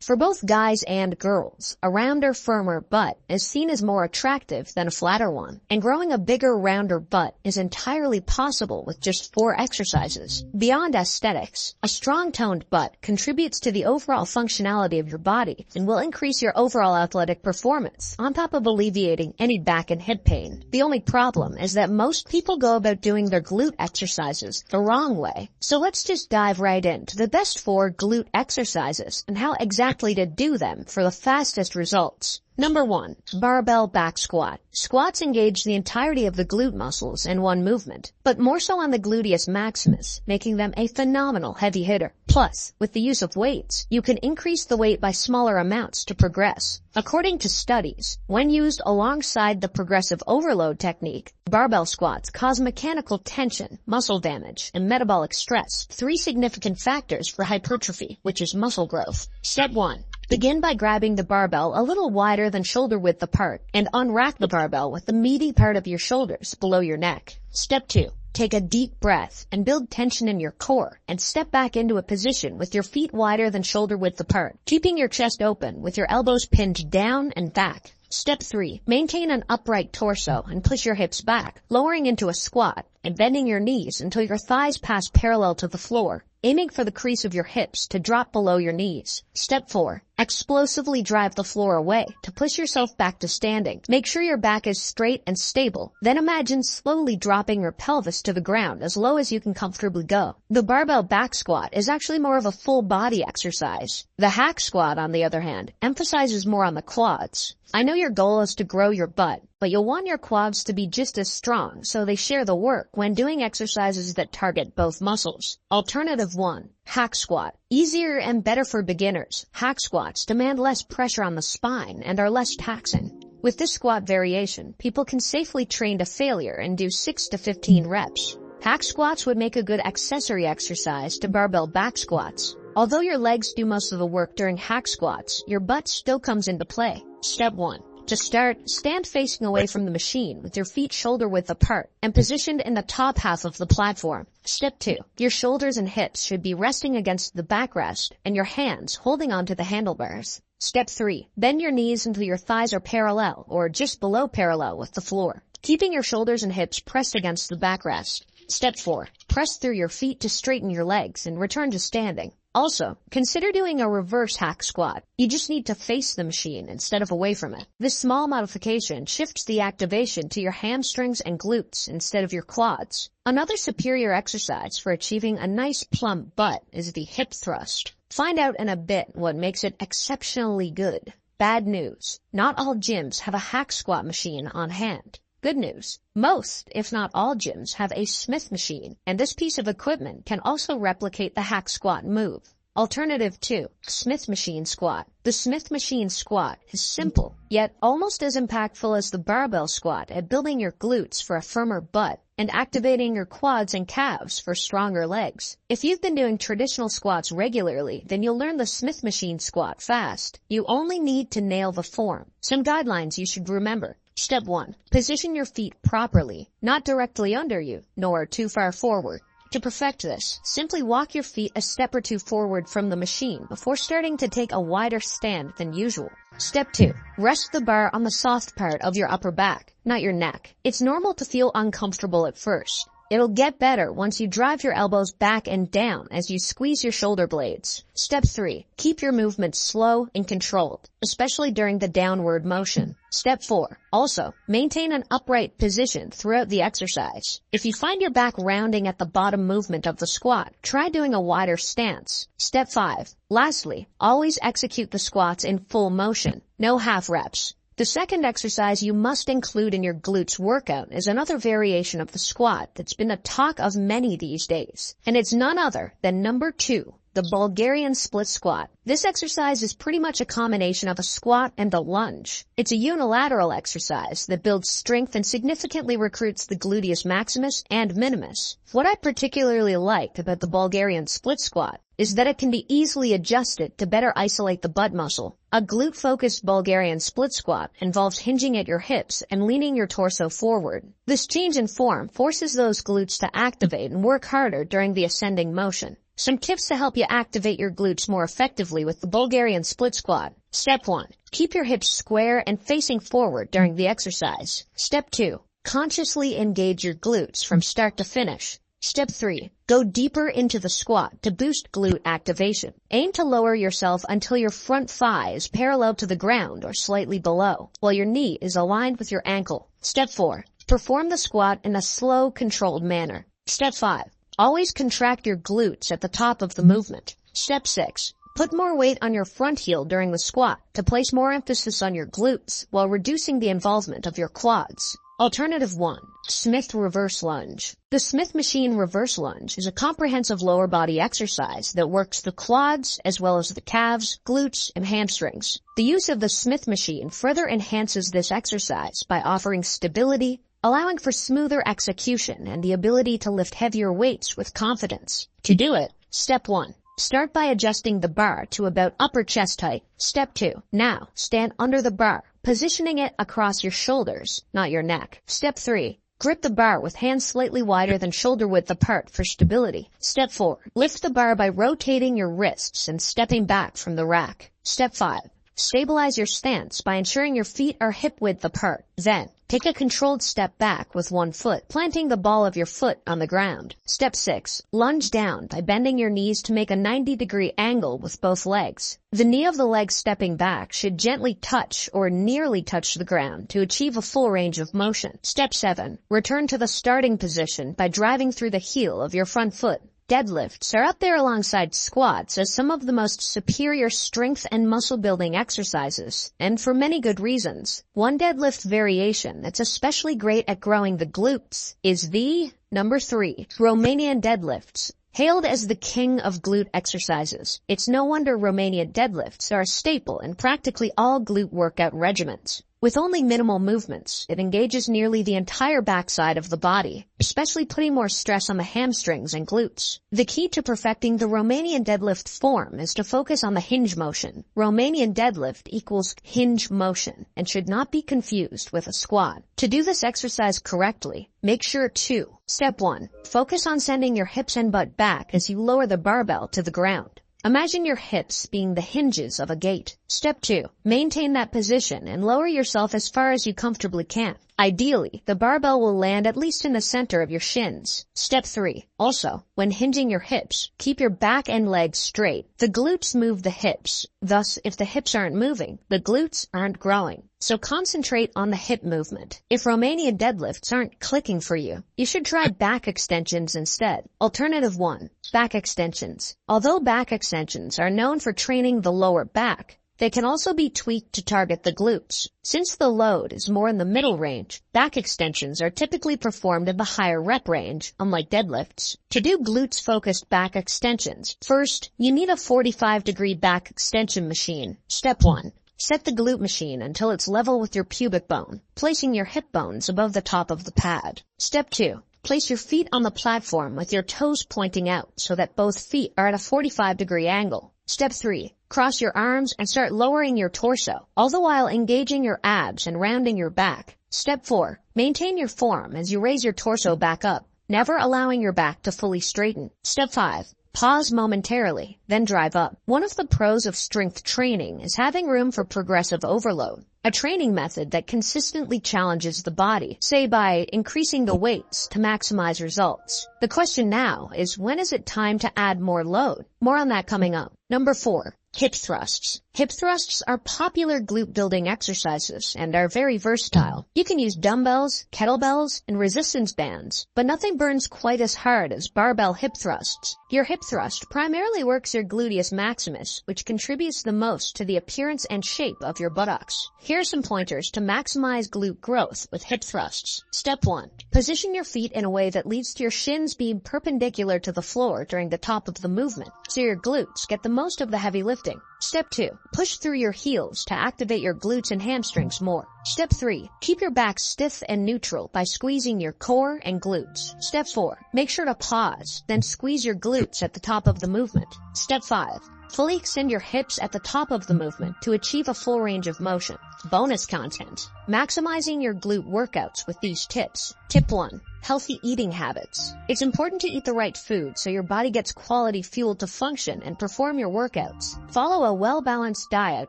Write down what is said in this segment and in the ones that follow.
For both guys and girls, a rounder, firmer butt is seen as more attractive than a flatter one, and growing a bigger, rounder butt is entirely possible with just 4 exercises. Beyond aesthetics, a strong toned butt contributes to the overall functionality of your body and will increase your overall athletic performance, on top of alleviating any back and hip pain. The only problem is that most people go about doing their glute exercises the wrong way. So let's just dive right into the best 4 glute exercises and how exactly to do them for the fastest results. Number 1. Barbell back squat. Squats engage the entirety of the glute muscles in one movement, but more so on the gluteus maximus, making them a phenomenal heavy hitter. Plus, with the use of weights, you can increase the weight by smaller amounts to progress. According to studies, when used alongside the progressive overload technique, barbell squats cause mechanical tension, muscle damage, and metabolic stress, 3 significant factors for hypertrophy, which is muscle growth. Step 1. Begin by grabbing the barbell a little wider than shoulder width apart and unrack the barbell with the meaty part of your shoulders below your neck. Step 2. Take a deep breath and build tension in your core and step back into a position with your feet wider than shoulder width apart, keeping your chest open with your elbows pinned down and back. Step 3. Maintain an upright torso and push your hips back, lowering into a squat and bending your knees until your thighs pass parallel to the floor, aiming for the crease of your hips to drop below your knees. Step 4. Explosively drive the floor away to push yourself back to standing. Make sure your back is straight and stable. Then imagine slowly dropping your pelvis to the ground as low as you can comfortably go. The barbell back squat is actually more of a full body exercise. The hack squat, on the other hand, emphasizes more on the quads. I know your goal is to grow your butt, but you'll want your quads to be just as strong so they share the work when doing exercises that target both muscles. Alternative 1. Hack squat. Easier and better for beginners. Hack squats demand less pressure on the spine and are less taxing. With this squat variation, people can safely train to failure and do 6 to 15 reps. Hack squats would make a good accessory exercise to barbell back squats. Although your legs do most of the work during hack squats, your butt still comes into play. Step 1. To start, stand facing away from the machine with your feet shoulder width apart and positioned in the top half of the platform. Step 2. Your shoulders and hips should be resting against the backrest and your hands holding onto the handlebars. Step 3. Bend your knees until your thighs are parallel or just below parallel with the floor, keeping your shoulders and hips pressed against the backrest. Step 4. Press through your feet to straighten your legs and return to standing. Also, consider doing a reverse hack squat. You just need to face the machine instead of away from it. This small modification shifts the activation to your hamstrings and glutes instead of your quads. Another superior exercise for achieving a nice plump butt is the hip thrust. Find out in a bit what makes it exceptionally good. Bad news. Not all gyms have a hack squat machine on hand. Good news. Most, if not all gyms have a Smith machine, and this piece of equipment can also replicate the hack squat move. Alternative 2. Smith machine squat. The Smith machine squat is simple, yet almost as impactful as the barbell squat at building your glutes for a firmer butt and activating your quads and calves for stronger legs. If you've been doing traditional squats regularly, then you'll learn the Smith machine squat fast. You only need to nail the form. Some guidelines you should remember. Step 1. Position your feet properly, not directly under you, nor too far forward. To perfect this, simply walk your feet a step or 2 forward from the machine before starting to take a wider stand than usual. Step 2. Rest the bar on the soft part of your upper back, not your neck. It's normal to feel uncomfortable at first. It'll get better once you drive your elbows back and down as you squeeze your shoulder blades. Step 3. Keep your movements slow and controlled, especially during the downward motion. Step 4. Also, maintain an upright position throughout the exercise. If you find your back rounding at the bottom movement of the squat, try doing a wider stance. Step 5. Lastly, always execute the squats in full motion. No half reps. The second exercise you must include in your glutes workout is another variation of the squat that's been the talk of many these days, and it's none other than number 2, the Bulgarian split squat. This exercise is pretty much a combination of a squat and a lunge. It's a unilateral exercise that builds strength and significantly recruits the gluteus maximus and minimus. What I particularly liked about the Bulgarian split squat is that it can be easily adjusted to better isolate the butt muscle. A glute-focused Bulgarian split squat involves hinging at your hips and leaning your torso forward. This change in form forces those glutes to activate and work harder during the ascending motion. Some tips to help you activate your glutes more effectively with the Bulgarian split squat. Step 1. Keep your hips square and facing forward during the exercise. Step 2. Consciously engage your glutes from start to finish. Step 3. Go deeper into the squat to boost glute activation. Aim to lower yourself until your front thigh is parallel to the ground or slightly below, while your knee is aligned with your ankle. Step 4. Perform the squat in a slow, controlled manner. Step 5. Always contract your glutes at the top of the movement. Step 6. Put more weight on your front heel during the squat to place more emphasis on your glutes while reducing the involvement of your quads. Alternative 1. Smith Reverse Lunge. The Smith Machine Reverse Lunge is a comprehensive lower body exercise that works the quads as well as the calves, glutes, and hamstrings. The use of the Smith Machine further enhances this exercise by offering stability, allowing for smoother execution and the ability to lift heavier weights with confidence. To do it, Step 1. Start by adjusting the bar to about upper chest height. Step 2. Now, stand under the bar, positioning it across your shoulders, not your neck. Step 3. Grip the bar with hands slightly wider than shoulder width apart for stability. Step 4. Lift the bar by rotating your wrists and stepping back from the rack. Step 5. Stabilize your stance by ensuring your feet are hip width apart. Then, take a controlled step back with one foot, planting the ball of your foot on the ground. Step 6. Lunge down by bending your knees to make a 90-degree angle with both legs. The knee of the leg stepping back should gently touch or nearly touch the ground to achieve a full range of motion. Step 7. Return to the starting position by driving through the heel of your front foot. Deadlifts are up there alongside squats as some of the most superior strength and muscle building exercises, and for many good reasons. One deadlift variation that's especially great at growing the glutes is the number 3, Romanian deadlifts. Hailed as the king of glute exercises, it's no wonder Romanian deadlifts are a staple in practically all glute workout regimens. With only minimal movements, it engages nearly the entire backside of the body, especially putting more stress on the hamstrings and glutes. The key to perfecting the Romanian deadlift form is to focus on the hinge motion. Romanian deadlift equals hinge motion and should not be confused with a squat. To do this exercise correctly, make sure to Step 1. Focus on sending your hips and butt back as you lower the barbell to the ground. Imagine your hips being the hinges of a gate. Step 2. Maintain that position and lower yourself as far as you comfortably can. Ideally, the barbell will land at least in the center of your shins. Step 3. Also, when hinging your hips, keep your back and legs straight. The glutes move the hips. Thus, if the hips aren't moving, the glutes aren't growing. So concentrate on the hip movement. If Romanian deadlifts aren't clicking for you, you should try back extensions instead. Alternative 1. Back extensions. Although back extensions are known for training the lower back, they can also be tweaked to target the glutes. Since the load is more in the middle range, back extensions are typically performed in the higher rep range, unlike deadlifts. To do glutes-focused back extensions, first, you need a 45-degree back extension machine. Step 1. Set the glute machine until it's level with your pubic bone, placing your hip bones above the top of the pad. Step 2. Place your feet on the platform with your toes pointing out so that both feet are at a 45-degree angle. Step 3. Cross your arms and start lowering your torso, all the while engaging your abs and rounding your back. Step 4. Maintain your form as you raise your torso back up, never allowing your back to fully straighten. Step 5. Pause momentarily, then drive up. One of the pros of strength training is having room for progressive overload, a training method that consistently challenges the body, say by increasing the weights to maximize results. The question now is, when is it time to add more load? More on that coming up. Number 4. Hip thrusts. Hip thrusts are popular glute building exercises and are very versatile. You can use dumbbells, kettlebells, and resistance bands, but nothing burns quite as hard as barbell hip thrusts. Your hip thrust primarily works your gluteus maximus, which contributes the most to the appearance and shape of your buttocks. Here are some pointers to maximize glute growth with hip thrusts. Step 1. Position your feet in a way that leads to your shins being perpendicular to the floor during the top of the movement, so your glutes get the most of the heavy lifting. Step 2. Push through your heels to activate your glutes and hamstrings more. Step 3. Keep your back stiff and neutral by squeezing your core and glutes. Step 4. Make sure to pause, then squeeze your glutes at the top of the movement. Step 5. Fully extend your hips at the top of the movement to achieve a full range of motion. Bonus content. Maximizing your glute workouts with these tips. Tip 1. Healthy eating habits. It's important to eat the right food so your body gets quality fuel to function and perform your workouts. Follow a well-balanced diet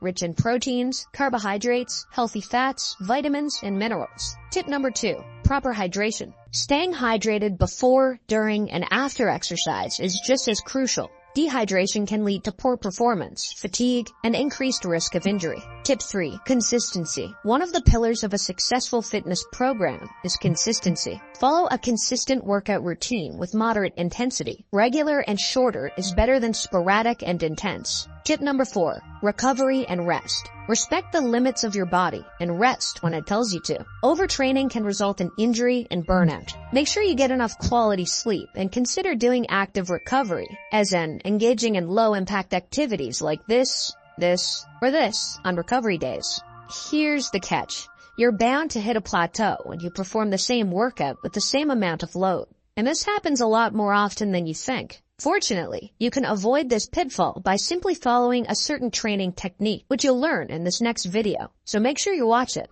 rich in proteins, carbohydrates, healthy fats, vitamins, and minerals. Tip number 2. Proper hydration. Staying hydrated before, during, and after exercise is just as crucial. Dehydration can lead to poor performance, fatigue, and increased risk of injury. Tip 3. Consistency. One of the pillars of a successful fitness program is consistency. Follow a consistent workout routine with moderate intensity. Regular and shorter is better than sporadic and intense. Tip number 4. Recovery and rest. Respect the limits of your body and rest when it tells you to. Overtraining can result in injury and burnout. Make sure you get enough quality sleep and consider doing active recovery, as in engaging in low-impact activities like this, or this on recovery days. Here's the catch. You're bound to hit a plateau when you perform the same workout with the same amount of load. And this happens a lot more often than you think. Fortunately, you can avoid this pitfall by simply following a certain training technique, which you'll learn in this next video. So make sure you watch it.